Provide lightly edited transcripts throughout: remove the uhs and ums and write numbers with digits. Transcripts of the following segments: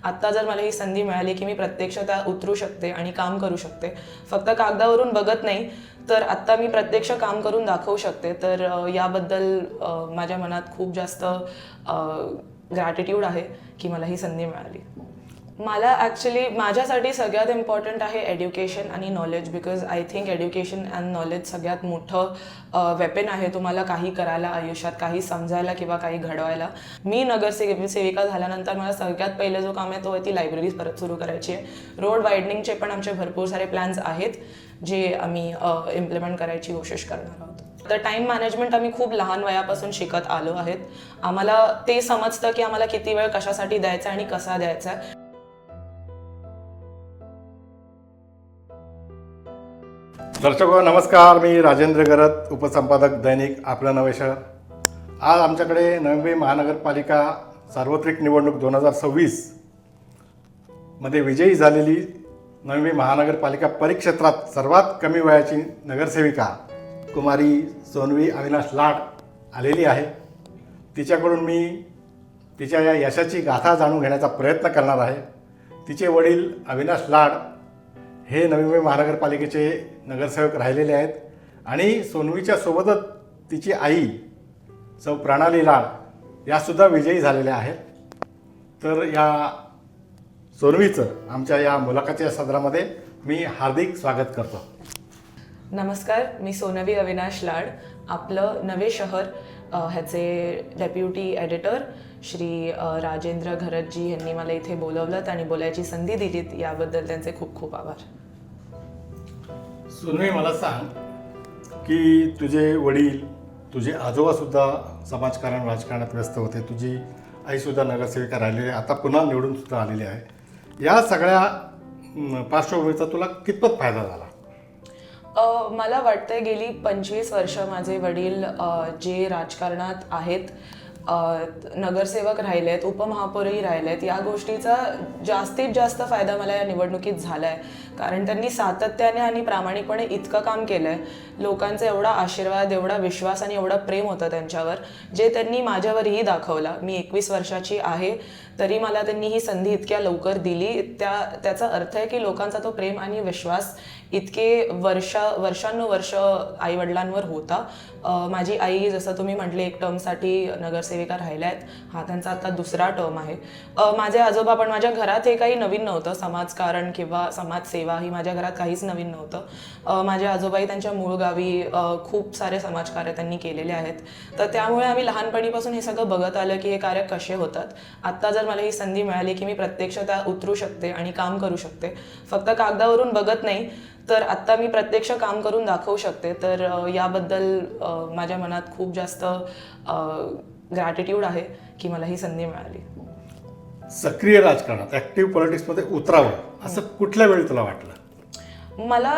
आत्ता जर मला ही संधी मिळाली की मी प्रत्यक्ष त्या उतरू शकते आणि काम करू शकते, फक्त कागदावरून बघत नाही तर आत्ता मी प्रत्यक्ष काम करून दाखवू शकते, तर याबद्दल माझ्या मनात खूप जास्त ग्रॅटिट्यूड आहे की मला ही संधी मिळाली. मला ॲक्च्युली माझ्यासाठी सगळ्यात इम्पॉर्टंट आहे एड्युकेशन आणि knowledge, because I think education and knowledge सगळ्यात मोठं वेपन आहे तुम्हाला काही करायला आयुष्यात, काही समजायला किंवा काही घडवायला. मी नगरसेविका झाल्यानंतर मला सगळ्यात पहिलं जो काम आहे तो ती लायब्ररी परत सुरू करायची आहे. रोड वायडनिंगचे पण आमचे भरपूर सारे प्लॅन्स आहेत जे आम्ही इम्प्लिमेंट करायची कोशिश करणार आहोत. तर टाईम मॅनेजमेंट आम्ही खूप लहान वयापासून शिकत आलो आहेत. आम्हाला ते समजतं की आम्हाला किती वेळ कशासाठी द्यायचा आणि कसा द्यायचा. दर्शको नमस्कार, मी राजेंद्र गरत, उपसंपादक दैनिक आपलं नवे शहर. आज आमच्याकडे नवी मुंबई महानगरपालिका सार्वत्रिक निवडणूक 2026 मध्ये विजयी झालेली नवी मुंबई महानगरपालिका परिक्षेत्रात सर्वात कमी वयाची नगरसेविका कुमारी सोनवी अविनाश लाड आलेली आहे. तिच्याकडून मी तिच्या या यशाची गाथा जाणून घेण्याचा प्रयत्न करणार आहे. तिचे वडील अविनाश लाड हे नवी मुंबई महानगरपालिकेचे नगरसेवक राहिलेले आहेत आणि सोनवीच्या सोबतच तिची आई सौ प्रणाली लाड यासुद्धा विजयी झालेल्या आहेत. तर या सोनवीचं आमच्या या मुलाखतीच्या सदरामध्ये मी हार्दिक स्वागत करतो. नमस्कार, मी सोनवी अविनाश लाड, आपलं नवे शहर ह्याचे डेप्युटी एडिटर श्री राजेंद्र घरतजी यांनी मला इथे बोलवलं आणि बोलायची संधी दिलीत, याबद्दल त्यांचे खूप खूप आभार. सोनवी, मला सांग की तुझे वडील, तुझे आजोबासुद्धा समाजकारण राजकारणात व्यस्त होते, तुझी आईसुद्धा नगरसेविका राहिलेली आहे, आता पुन्हा निवडूनसुद्धा आलेली आहे. या सगळ्या पार्श्वभूमीचा तुला कितपत फायदा झाला? मला वाटतं गेली 25 वर्ष माझे वडील जे राजकारणात आहेत, नगरसेवक राहिले आहेत, उपमहापौरही राहिले आहेत, या गोष्टीचा जास्तीत जास्त फायदा मला या निवडणुकीत झाला आहे. कारण त्यांनी सातत्याने आणि प्रामाणिकपणे इतकं काम केलं आहे, लोकांचा एवढा आशीर्वाद, एवढा विश्वास आणि एवढं प्रेम होतं त्यांच्यावर, जे त्यांनी माझ्यावरही दाखवला. मी 21 वर्षाची आहे तरी मला त्यांनी ही संधी इतक्या लवकर दिली. त्याचा अर्थ आहे की लोकांचा तो प्रेम आणि विश्वास इतके वर्षानुवर्ष आईवडिलांवर होता. माझी आई, जसं तुम्ही म्हटले, एक टर्मसाठी नगरसेविका राहिल्या आहेत, हा त्यांचा आता दुसरा टर्म आहे. माझे आजोबा पण, माझ्या घरात हे काही नवीन नव्हतं, समाजकारण किंवा समाजसेवा ही माझ्या घरात काहीच नवीन नव्हतं. माझे आजोबाई त्यांच्या मूळ गावी खूप सारे समाजकार्य त्यांनी केलेले आहेत, तर त्यामुळे आम्ही लहानपणीपासून हे सगळं बघत आलं की हे कार्य कसे होतात. आत्ता जर मला ही संधी मिळाली की मी प्रत्यक्ष त्या उतरू शकते आणि काम करू शकते, फक्त कागदावरून बघत नाही तर आत्ता मी प्रत्यक्ष काम करून दाखवू शकते, तर याबद्दल माझ्या मनात खूप जास्त ग्रॅटिट्यूड आहे की मला ही संधी मिळाली. सक्रिय राजकारणात, ॲक्टिव्ह पॉलिटिक्समध्ये उतरावं असं कुठल्या वेळी तुला वाटलं? मला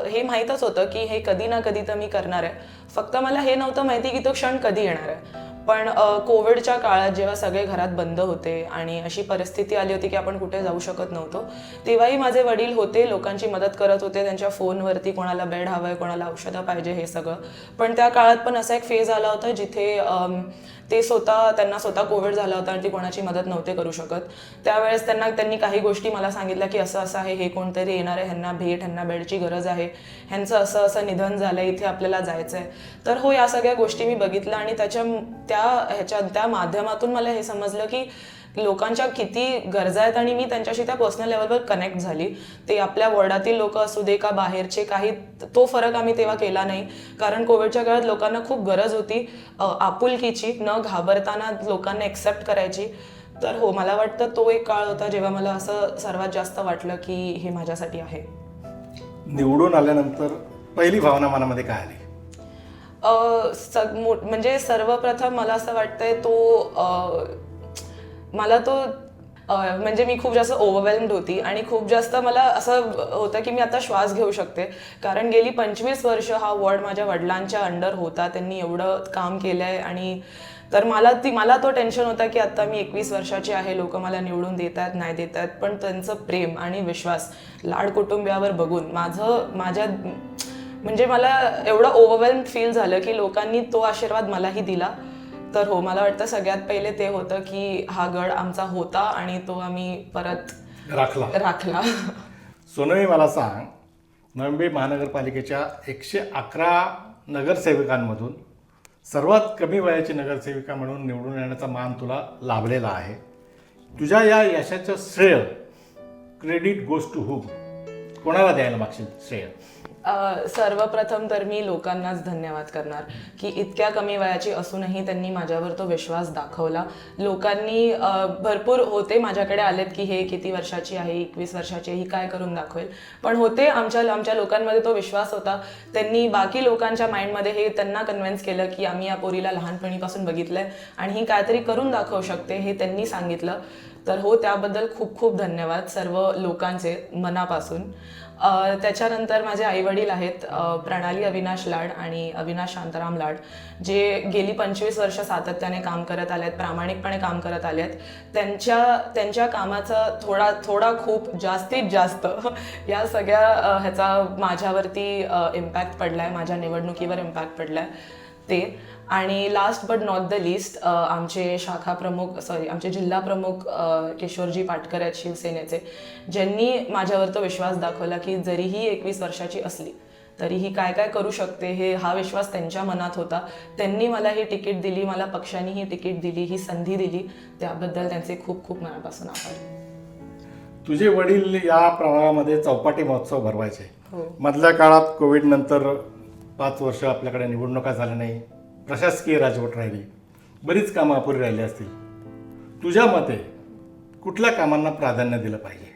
हे माहीतच होतं की हे कधी ना कधी तर मी करणार आहे, फक्त मला हे नव्हतं माहिती की तो क्षण कधी येणार आहे. पण कोविडच्या काळात जेव्हा सगळे घरात बंद होते आणि अशी परिस्थिती आली होती की आपण कुठे जाऊ शकत नव्हतो, तेव्हाही माझे वडील होते, लोकांची मदत करत होते, त्यांच्या फोनवरती कोणाला बेड हवं आहे, कोणाला औषधं पाहिजे, हे सगळं. पण त्या काळात पण असा एक फेज आला होता जिथे त्यांना स्वतः कोविड झाला होता आणि ती कोणाची मदत नव्हते करू शकत. त्यावेळेस त्यांनी काही गोष्टी मला सांगितल्या की असं असं आहे, हे कोणतरी येणार आहे, ह्यांना भेट, ह्यांना बेडची गरज आहे, ह्यांचं असं असं निधन झालं आहे, इथे आपल्याला जायचं आहे. तर हो, या सगळ्या गोष्टी मी बघितल्या आणि त्या माध्यमातून मला हे समजलं की लोकांच्या किती गरजा आहेत आणि मी त्यांच्याशी त्या पर्सनल लेवलवर कनेक्ट झाली. ते आपल्या वॉर्डातील लोक असू दे का बाहेरचे, काही तो फरक आम्ही तेव्हा केला नाही. कारण कोविडच्या काळात लोकांना खूप गरज होती आपुलकीची, न घाबरताना लोकांना एक्सेप्ट करायची. तर हो, मला वाटतं तो एक काळ होता जेव्हा मला असं सर्वात जास्त वाटलं की हे माझ्यासाठी आहे. निवडून आल्यानंतर पहिली भावना मनामध्ये काय आली? म्हणजे सर्वप्रथम मला असं वाटतंय म्हणजे मी खूप जास्त ओव्हरवेल्म्ड होती आणि खूप जास्त मला असं होतं की मी आता श्वास घेऊ शकते. कारण गेली 25 वर्ष हा वॉर्ड माझ्या वडिलांच्या अंडर होता, त्यांनी एवढं काम केलं आहे. आणि तर मला तो टेन्शन होता की आता मी 21 वर्षाची आहे, लोक मला निवडून देत आहेत नाही देत आहेत, पण त्यांचं प्रेम आणि विश्वास लाड कुटुंबियावर बघून म्हणजे मला एवढं ओव्हरवेल्म्ड फील झालं की लोकांनी तो आशीर्वाद मलाही दिला तर हो, मला वाटतं सगळ्यात पहिले ते होतं की हा गड आमचा होता आणि तो आम्ही परत राखला. सोनवी, मला सांग, नवी मुंबई महानगरपालिकेच्या 111 नगरसेवकांमधून सर्वात कमी वयाची नगरसेविका म्हणून निवडून येण्याचा मान तुला लाभलेला आहे. तुझ्या या यशाचं श्रेय, क्रेडिट गोज टू हूम, कोणाला द्यायला मागशील श्रेय? सर्वप्रथम तर मी लोकांनाच धन्यवाद करणार की इतक्या कमी वयाची असूनही त्यांनी माझ्यावर तो विश्वास दाखवला. लोकांनी भरपूर होते माझ्याकडे आलेत की हे किती वर्षाची आहे, 21 वर्षाची आहे, ही काय करून दाखवेल, पण होते आमच्या लोकांमध्ये तो विश्वास होता. त्यांनी बाकी लोकांच्या माइंडमध्ये हे त्यांना कन्व्हिन्स केलं की आम्ही या पोरीला लहानपणीपासून बघितलंय आणि ही काहीतरी करून दाखवू शकते, हे त्यांनी सांगितलं. तर हो, त्याबद्दल खूप खूप धन्यवाद सर्व लोकांचे मनापासून. त्याच्यानंतर माझे आईवडील आहेत, प्रणाली अविनाश लाड आणि अविनाश शांताराम लाड, जे गेली 25 वर्ष सातत्याने काम करत आले आहेत, प्रामाणिकपणे काम करत आले आहेत. त्यांच्या कामाचा थोडा खूप जास्तीत जास्त या सगळ्या ह्याचा माझ्यावरती इम्पॅक्ट पडला आहे, माझ्या निवडणुकीवर इम्पॅक्ट पडला आहे ते. आणि last but not the list, आमचे आमचे जिल्हा प्रमुख किशोरजी पाटकर आहेत शिवसेनेचे, ज्यांनी माझ्यावर तो विश्वास दाखवला की जरीही 21 वर्षाची असली तरीही काय काय करू शकते, हा विश्वास त्यांच्या मनात होता. त्यांनी मला ही तिकीट दिली, मला पक्षाने ही तिकीट दिली, ही संधी दिली, त्याबद्दल त्यांचे खूप खूप मनापासून आभार. तुझे वडील या प्रभागामध्ये चौपाटी महोत्सव भरवायचे. हो. मधल्या काळात कोविड नंतर 5 वर्ष आपल्याकडे निवडणुका झाल्या नाही, प्रशासकीय राजवट राहिली, बरीच कामं अपुरी राहिली असतील. तुझ्या मते कुठल्या कामांना प्राधान्य दिलं पाहिजे?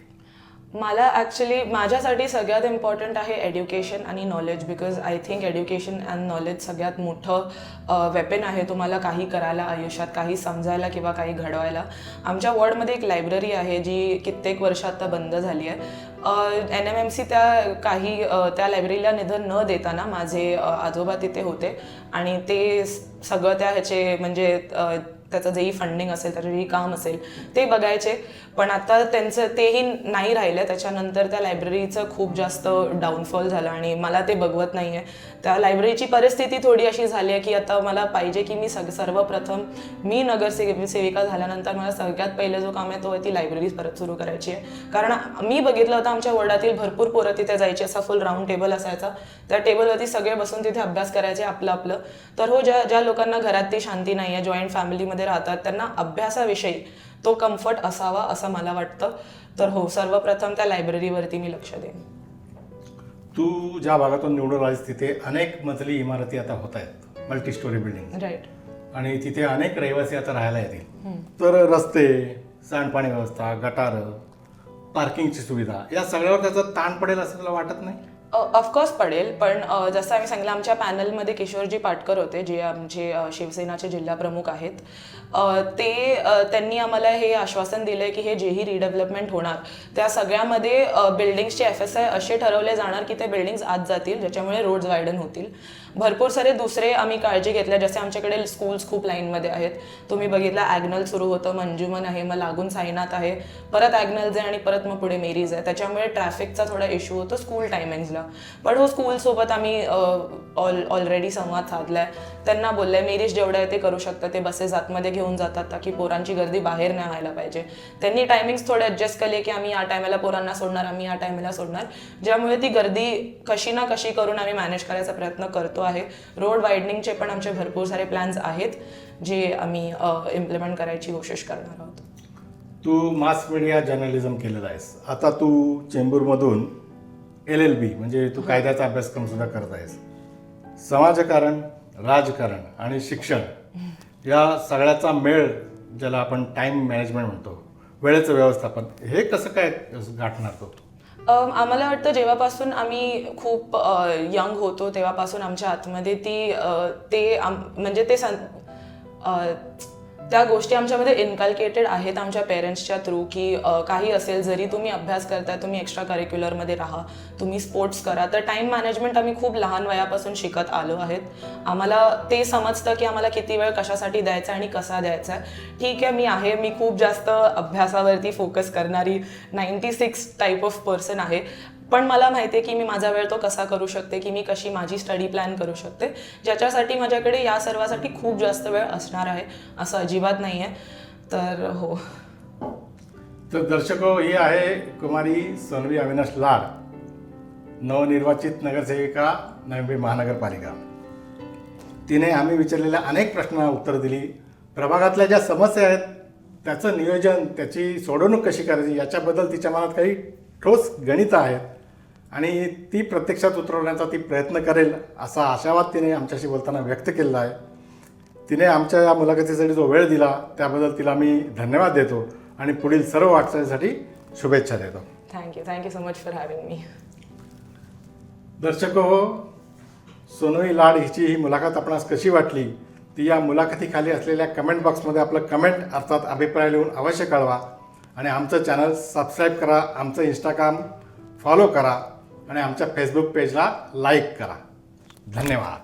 मला ॲक्च्युली माझ्यासाठी सगळ्यात इम्पॉर्टंट आहे एड्युकेशन आणि knowledge, because I think education and knowledge सगळ्यात मोठं वेपन आहे तुम्हाला काही करायला आयुष्यात, काही समजायला किंवा काही घडवायला. आमच्या वॉर्डमध्ये एक लायब्ररी आहे जी कित्येक वर्ष आता बंद झाली आहे. NMMC त्या लायब्ररीला निधी न देताना माझे आजोबा तिथे होते आणि ते सगळं त्या म्हणजे त्याचं जेही फंडिंग असेल, त्याचं जेही काम असेल ते बघायचे. पण आता त्यांचं तेही नाही राहिलं. त्याच्यानंतर त्या लायब्ररीचं खूप जास्त डाऊनफॉल झालं आणि मला ते बघवत नाही आहे. त्या लायब्ररीची परिस्थिती थोडी अशी झाली आहे की आता मला पाहिजे की सर्वप्रथम मी नगरसेविका झाल्यानंतर मला सगळ्यात पहिले जो काम आहे तो ती लायब्ररी परत सुरू करायची आहे. कारण मी बघितलं होतं आमच्या वॉर्डातील भरपूर पोरं तिथे जायची, असा फुल राऊंड टेबल असायचा, त्या टेबलवरती सगळे बसून तिथे अभ्यास करायचे आपलं. तर हो, ज्या लोकांना घरात ती शांती नाही आहे, जॉईंट फॅमिलीमध्ये राहतात, त्यांना अभ्यासाविषयी तो कम्फर्ट असावा असं मला वाटतं. तर हो, सर्वप्रथम त्या लायब्ररीवरती मी लक्ष देईन. तू ज्या भागातून निवडून आलीस तिथे अनेक मजली इमारती आता होत आहेत, मल्टी स्टोरी बिल्डिंग, राईट. आणि तिथे अनेक रहिवासी आता राहायला येतील. तर रस्ते, सांडपाणी व्यवस्था, गटार, पार्किंगची सुविधा, या सगळ्यावर त्याचा ताण पडेल असं तुला वाटत नाही? ऑफकोर्स पडेल, पण जसं आम्ही सांगितलं आमच्या पॅनलमध्ये किशोरजी पाटकर होते, जे आमचे शिवसेनाचे जिल्हा प्रमुख आहेत. त्यांनी आम्हाला हे आश्वासन दिलं आहे की हे जेही रिडेव्हलपमेंट होणार त्या सगळ्यामध्ये बिल्डिंग्सचे FSI असे ठरवले जाणार की ते बिल्डिंग्स आत जातील, ज्याच्यामुळे रोड्स वायडन होतील. भरपूर सारे दुसरे आम्ही काळजी घेतल्या, जसे आमच्याकडे स्कूल्स खूप लाईनमध्ये आहेत. तुम्ही बघितलं ॲग्नल सुरू होतं, मंजुमन आहे, मग लागून साईनाथ आहे, परत ॲग्नल्स आहे आणि परत मग पुढे मेरीज आहे. त्याच्यामुळे ट्रॅफिकचा थोडा इश्यू होतो स्कूल टायमिंग्सला. पण हो, स्कूलसोबत आम्ही ऑलरेडी संवाद साधलाय. त्यांना बोललंय मेरीज जेवढं आहे ते करू शकतं, ते बसेस आतमध्ये घेऊन जातात ताकी पोरांची गर्दी बाहेर नाही व्हायला पाहिजे. त्यांनी टायमिंग्स थोडे ॲडजस्ट केले की आम्ही या टायमाला पोरांना सोडणार, आम्ही या टायमाला सोडणार, ज्यामुळे ती गर्दी कशी ना कशी करून आम्ही मॅनेज करायचा प्रयत्न करतो आहे. रोड वायडनिंगचे पण आमचे भरपूर सारे प्लॅन्स आहेत जे आम्ही इम्प्लिमेंट करायची कोशिश करणार आहोत. तू मास मीडिया जर्नलिझम केलेलं आहेस, आता तू चेंबूरमधून LLB म्हणजे तू कायद्याचा अभ्यासक्रम सुद्धा करत आहेस. समाजकारण, राजकारण आणि शिक्षण या सगळ्याचा मेळ, ज्याला आपण टाईम मॅनेजमेंट म्हणतो, वेळेचं व्यवस्थापन, हे कसं काय गाठणार तो? आम्हाला वाटतं जेव्हापासून आम्ही खूप यंग होतो तेव्हापासून आमच्या आतमध्ये त्या गोष्टी आमच्यामध्ये इन्कल्केटेड आहेत आमच्या पेरेंट्सच्या थ्रू की काही असेल, जरी तुम्ही अभ्यास करताय, तुम्ही एक्स्ट्रा करिक्युलरमध्ये राहा, तुम्ही स्पोर्ट्स करा. तर टाईम मॅनेजमेंट आम्ही खूप लहान वयापासून शिकत आलो आहेत. आम्हाला ते समजतं की आम्हाला किती वेळ कशासाठी द्यायचा आणि कसा द्यायचा आहे. ठीक आहे, मी खूप जास्त अभ्यासावरती फोकस करणारी 96 टाईप ऑफ पर्सन आहे, पण मला माहिती आहे की मी माझा वेळ तो कसा करू शकते, की मी कशी माझी स्टडी प्लॅन करू शकते, ज्याच्यासाठी माझ्याकडे या सर्वासाठी खूप जास्त वेळ असणार आहे असं अजिबात नाही आहे. तर हो. तर दर्शको, ही आहे कुमारी सोनवी अविनाश लाड, नवनिर्वाचित नगरसेविका नवी मुंबई महानगरपालिका. तिने आम्ही विचारलेल्या अनेक प्रश्नांना उत्तर दिली. प्रभागातल्या ज्या समस्या आहेत त्याचं नियोजन, त्याची सोडवणूक कशी करायची याच्याबद्दल तिच्या मनात काही ठोस गणितं आहेत आणि ती प्रत्यक्षात उतरवण्याचा ती प्रयत्न करेल असा आशावाद तिने आमच्याशी बोलताना व्यक्त केलेला आहे. तिने आमच्या या मुलाखतीसाठी जो वेळ दिला त्याबद्दल तिला मी धन्यवाद देतो आणि पुढील सर्व वाटचालीसाठी शुभेच्छा देतो. Thank you so much for having me. दर्शको, सोनवी लाड हिची ही मुलाखत आपणास कशी वाटली ती या मुलाखतीखाली असलेल्या कमेंट बॉक्समध्ये आपलं कमेंट अर्थात अभिप्राय लिहून अवश्य कळवा आणि आमचं चॅनल सबस्क्राईब करा, आमचं इंस्टाग्राम फॉलो करा आणि आमच्या फेसबुक पेजला लाईक करा. धन्यवाद.